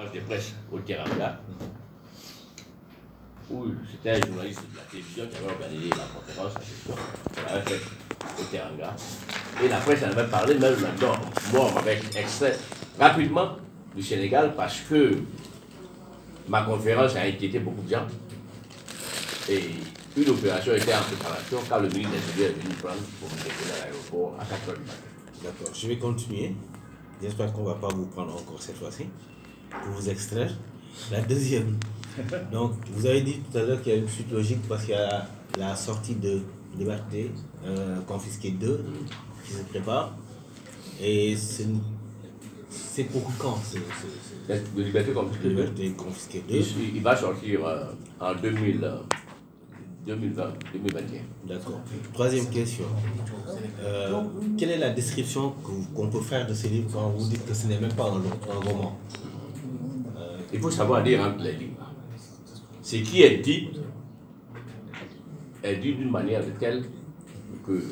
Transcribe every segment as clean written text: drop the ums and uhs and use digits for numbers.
conférence de presse au Teranga, où c'était un journaliste de la télévision qui avait organisé la conférence en question, qu'on avait faite au Teranga. Et la presse en avait parlé, même maintenant, moi on m'avait extrait rapidement du Sénégal parce que ma conférence a inquiété beaucoup de gens. Et une opération était en préparation quand le ministre d'Intérieur est venu prendre pour me décoller à l'aéroport à 4 h du matin. D'accord, je vais continuer. J'espère qu'on ne va pas vous prendre encore cette fois-ci pour vous extraire. La deuxième. Donc, vous avez dit tout à l'heure qu'il y a une suite logique parce qu'il y a la sortie de Liberté confisquée 2 qui se prépare. Et c'est pour quand De Liberté confisquée 2. Liberté confisquée 2. Il va sortir en 2021. D'accord. Troisième question. Quelle est la description qu'on peut faire de ce livre quand vous dites que ce n'est même pas un roman? Il faut savoir lire entre les lignes. Ce qui est dit d'une manière telle que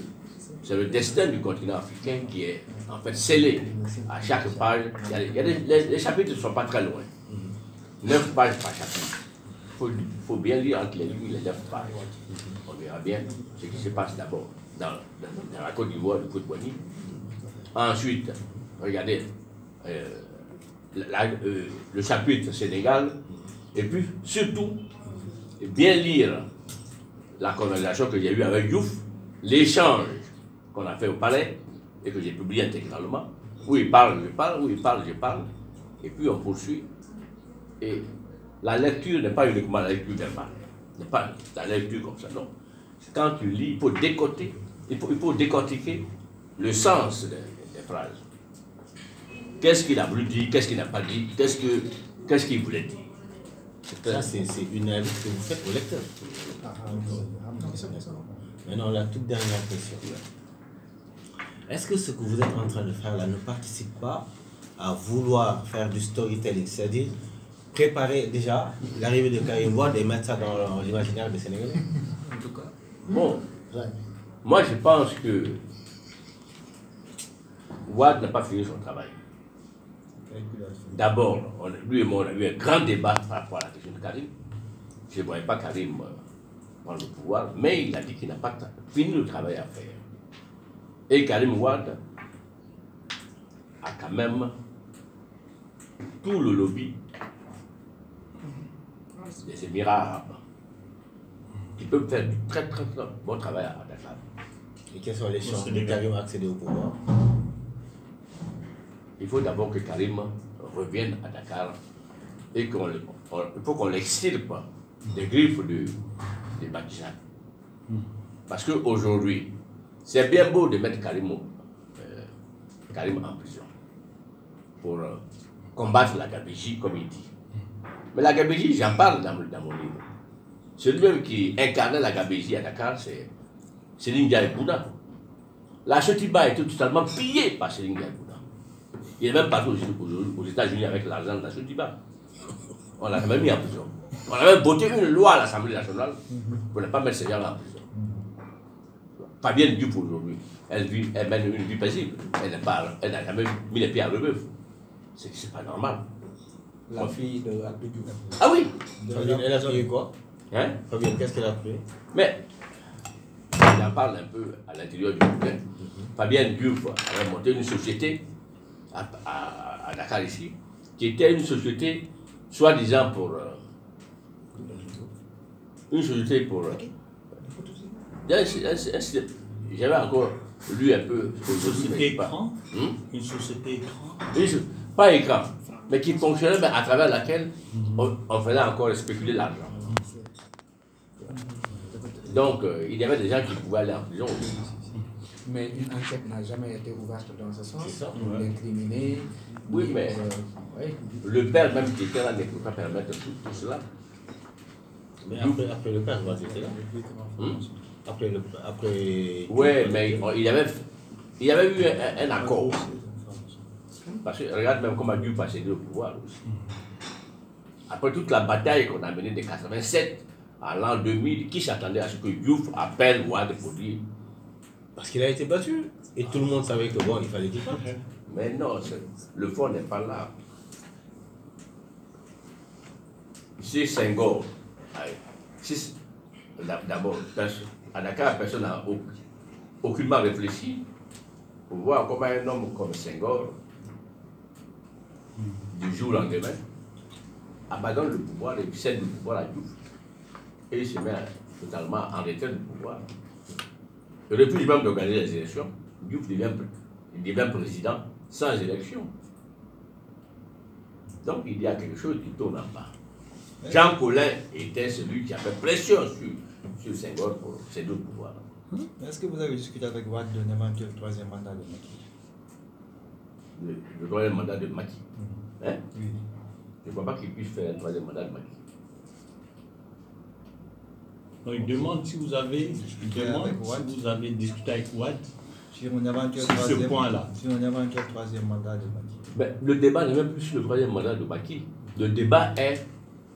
c'est le destin du continent africain qui est en fait scellé à chaque page. Les chapitres ne sont pas très loin. 9 pages par chapitre. Il faut bien lire entre les lignes les 9 pages. On verra bien ce qui se passe d'abord dans la Côte d'Ivoire de Côte-Boigny. Ensuite, regardez le chapitre Sénégal. Et puis, surtout, bien lire la conversation que j'ai eue avec Diouf, l'échange qu'on a fait au palais et que j'ai publié intégralement, où il parle, je parle, où il parle, je parle, et puis on poursuit. Et la lecture n'est pas uniquement la lecture verbale, n'est pas la lecture comme ça, non. Quand tu lis, il faut décoter, il faut décortiquer le sens des phrases. Qu'est-ce qu'il a voulu dire, qu'est-ce qu'il n'a pas dit, qu'est-ce qu'il voulait dire. Ça, c'est une invite que vous faites au lecteur. Maintenant, la toute dernière question. Est-ce que ce que vous êtes en train de faire là ne participe pas à vouloir faire du storytelling, c'est-à-dire préparer déjà l'arrivée de Karim Wade et mettre ça dans l'imaginaire des Sénégalais? En tout cas. Bon, moi je pense que Wade n'a pas fini son travail. D'abord, lui et moi, on a eu un grand débat par rapport à la question de Karim. Je ne voyais pas Karim prendre le pouvoir, mais il a dit qu'il n'a pas fini le travail à faire. Et Karim Wade a quand même tout le lobby des Émirats arabes qui peuvent faire du très très très bon travail à Dakar. Et quelles sont les chances de Karim accéder au pouvoir? Il faut d'abord que Karim revienne à Dakar et il faut qu'on l'extirpe des griffes de Macky Sall. Parce qu'aujourd'hui, c'est bien beau de mettre Karim en prison pour combattre la gabegie, comme il dit. Mais la gabegie, j'en parle dans mon livre. Celui-même qui incarnait la gabegie à Dakar, c'est Céline Ndiaye-Bouda. La Sotiba a été totalement pillée par Céline Ndiaye-Bouda. Il est même parti aux États-Unis avec l'argent de la Sotiba. On l'a même mis en prison. On a même voté une loi à l'Assemblée nationale pour ne pas mettre ces gens-là en prison. Fabienne Diouf aujourd'hui, elle mène une vie paisible. Elle n'a jamais mis les pieds à l'œuf. C'est pas normal. La fille de Abdou Diouf. Ah oui. Fabienne, elle a pris quoi? Hein? Fabienne, qu'est-ce qu'elle a pris? Mais, j'en parle un peu à l'intérieur du gouvernement. Fabienne Diouf avait monté une société à Dakar ici, qui était une société, soi-disant pour... une société pour... J'avais encore lu un peu... Une société écran. Une société écran. Pas écran, mais qui fonctionnait, mais à travers laquelle on faisait encore spéculer l'argent. Donc, il y avait des gens qui pouvaient aller en prison aussi. Mais une enquête n'a jamais été ouverte dans ce sens. C'est ça. Pour l'incriminer. Oui, mais le père même qui était là ne peut pas permettre tout cela. Mais après le père, va était là. Après... Oui, mais il y avait eu un accord. Parce que regarde même comment Dieu a cédé au pouvoir aussi. Après toute la bataille qu'on a menée de 87 à l'an 2000, qui s'attendait à ce que Diouf appelle Wade pour dire... Parce qu'il a été battu. Et tout le monde savait que bon, il fallait qu'il parte. Mais non, le fond n'est pas là. c'est Senghor. D'abord, à Dakar, personne n'a aucunement réfléchi pour voir comment un homme comme Senghor, du jour au lendemain, abandonne le pouvoir et cède le pouvoir à Diouf. Et il se met totalement en retrait du pouvoir. Il refuse même d'organiser les élections. Diouf devient président sans élection. Donc il y a quelque chose qui tourne en bas. Jean Collin était celui qui a fait pression sur Senghor pour céder le pouvoir. Est-ce que vous avez discuté avec Wade d'un éventuel troisième mandat de Macky? Le troisième mandat de Macky. Hein? Oui. Je ne crois pas qu'il puisse faire un troisième mandat de Macky. Donc, il demande si vous avez discuté avec Wade sur un éventuel sur ce point-là. Sur un éventuel troisième mandat de Macky. Mais le débat n'est même plus sur le troisième mandat de Macky. Le débat est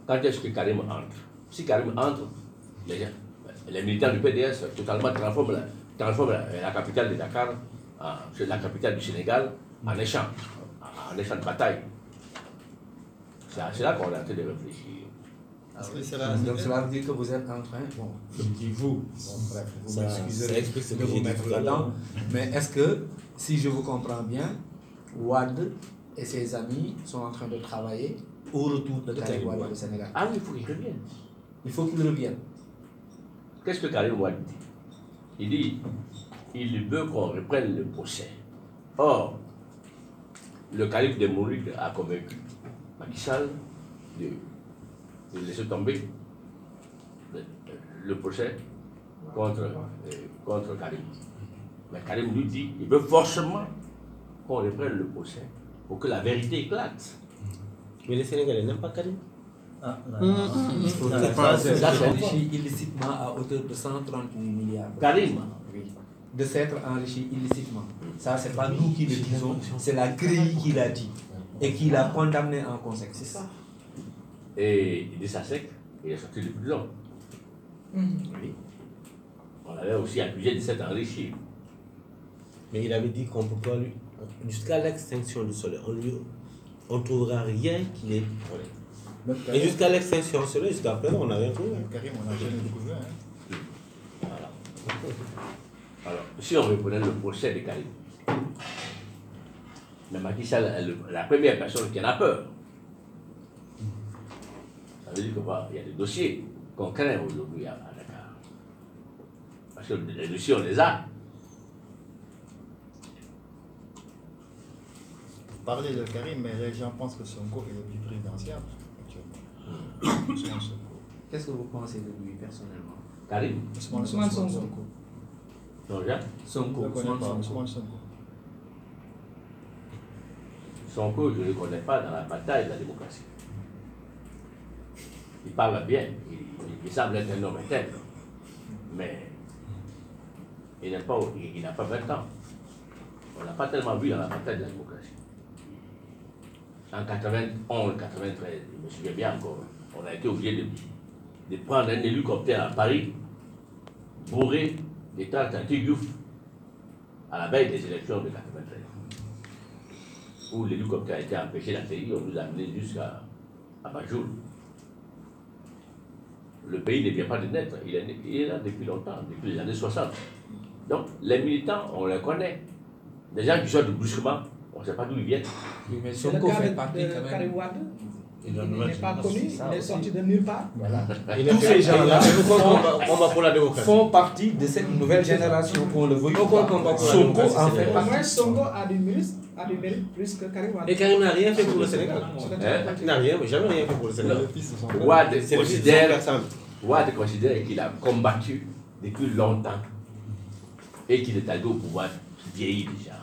quand est-ce que Karim entre. Si Karim entre, les militants du PDS totalement transforment la capitale de Dakar, la capitale du Sénégal, en échange de bataille. C'est là qu'on est en train de réfléchir. Donc cela veut dire que vous êtes en train, bon, je dis vous, bon, bref, vous m'excuserez de vous mettre là-dedans, mais est-ce que, si je vous comprends bien, Wade et ses amis sont en train de travailler au retour de Karim Wade au Sénégal? Ah oui, il faut qu'il revienne. Il faut qu'il revienne. Qu'est-ce que Karim Wade dit? Il dit il veut qu'on reprenne le procès. Or, le calife des Mourides a convaincu Macky Sall de laisser tomber le procès contre Karim. Mais Karim lui dit il veut forcément qu'on reprenne le procès pour que la vérité éclate. Mais les Sénégalais n'aiment pas Karim. Ça, c'est enrichi illicitement à hauteur de 138 milliards. Karim. Oui. De s'être enrichi illicitement. Ça, c'est pas nous qui le disons, c'est la grille qui l'a dit et qui l'a condamné en conséquence. C'est ça. Et il dit ça sec, il est sorti de prison. Oui. On l'avait aussi accusé de s'être enrichi. Mais il avait dit qu'on ne peut pas lui. Jusqu'à l'extinction du soleil, on ne trouvera rien qui est volé. Et jusqu'à l'extinction du soleil, jusqu'à présent, on n'a rien trouvé. Karim, on n'a jamais découvert. Voilà. Alors, si on reprenait le procès de Karim, mais Macky Sall est la première personne qui en a peur. Ça veut dire qu'il y a des dossiers qu'on craint aujourd'hui à Dakar. Parce que les dossiers, on les a. Vous parlez de Karim, mais les gens pensent que Sonko est le plus présidentiel actuellement. Qu'est-ce que vous pensez de lui personnellement? Karim, Ousmane Sonko. non, Jean, Sonko, Ousmane Sonko. Sonko, je ne le connais pas dans la bataille de la démocratie. Il parle bien, il semble être un homme intègre, mais il n'a pas 20 ans. On n'a pas tellement vu dans la bataille de la démocratie. En 91, 93, je me souviens bien encore, on a été obligé de prendre un hélicoptère à Paris, bourré d'État Diouf, à la veille des élections de 93, où l'hélicoptère a été empêché d'atterrir, on nous a amenés jusqu'à Banjul. Le pays ne vient pas de naître, il est là depuis longtemps, depuis les années 60. Donc, les militants, on les connaît. Des gens qui sortent brusquement, on ne sait pas d'où ils viennent. Oui, mais C'est le Sonko cas fait de partie quand même. Karim Wade. Il n'est pas connu, il est sorti de nulle part. Voilà. Tous ces gens-là pour la démocratie. Font partie de cette nouvelle génération, qu'on le veuille ou pas. Sonko en fait Au partie. moins, Sonko a du mérite plus que Karim Wade. Et Karim n'a rien fait pour le Sénégal. Il n'a jamais rien fait pour le Sénégal. Wade C'est le fils de son personne. considère qu'il a combattu depuis longtemps et qu'il est allé au pouvoir vieilli déjà.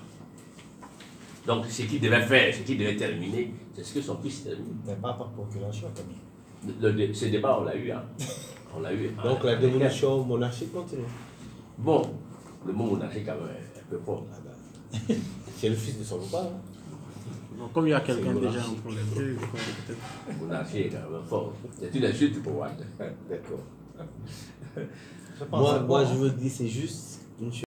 Donc ce qu'il devait faire, ce qu'il devait terminer, c'est ce que son fils termine. Mais pas par procuration, quand même. Ce débat, on l'a eu. Hein. On l'a eu. Donc la dévolution monarchique continue. Bon, le mot monarchique quand même est un peu fort. C'est le fils de son papa. Bon, comme il y a quelqu'un déjà pour les deux, peut-être. Monarchie est quand même fort. C'est une insulte pour Wade. D'accord. Je pense Moi, je veux dire, c'est juste une chose.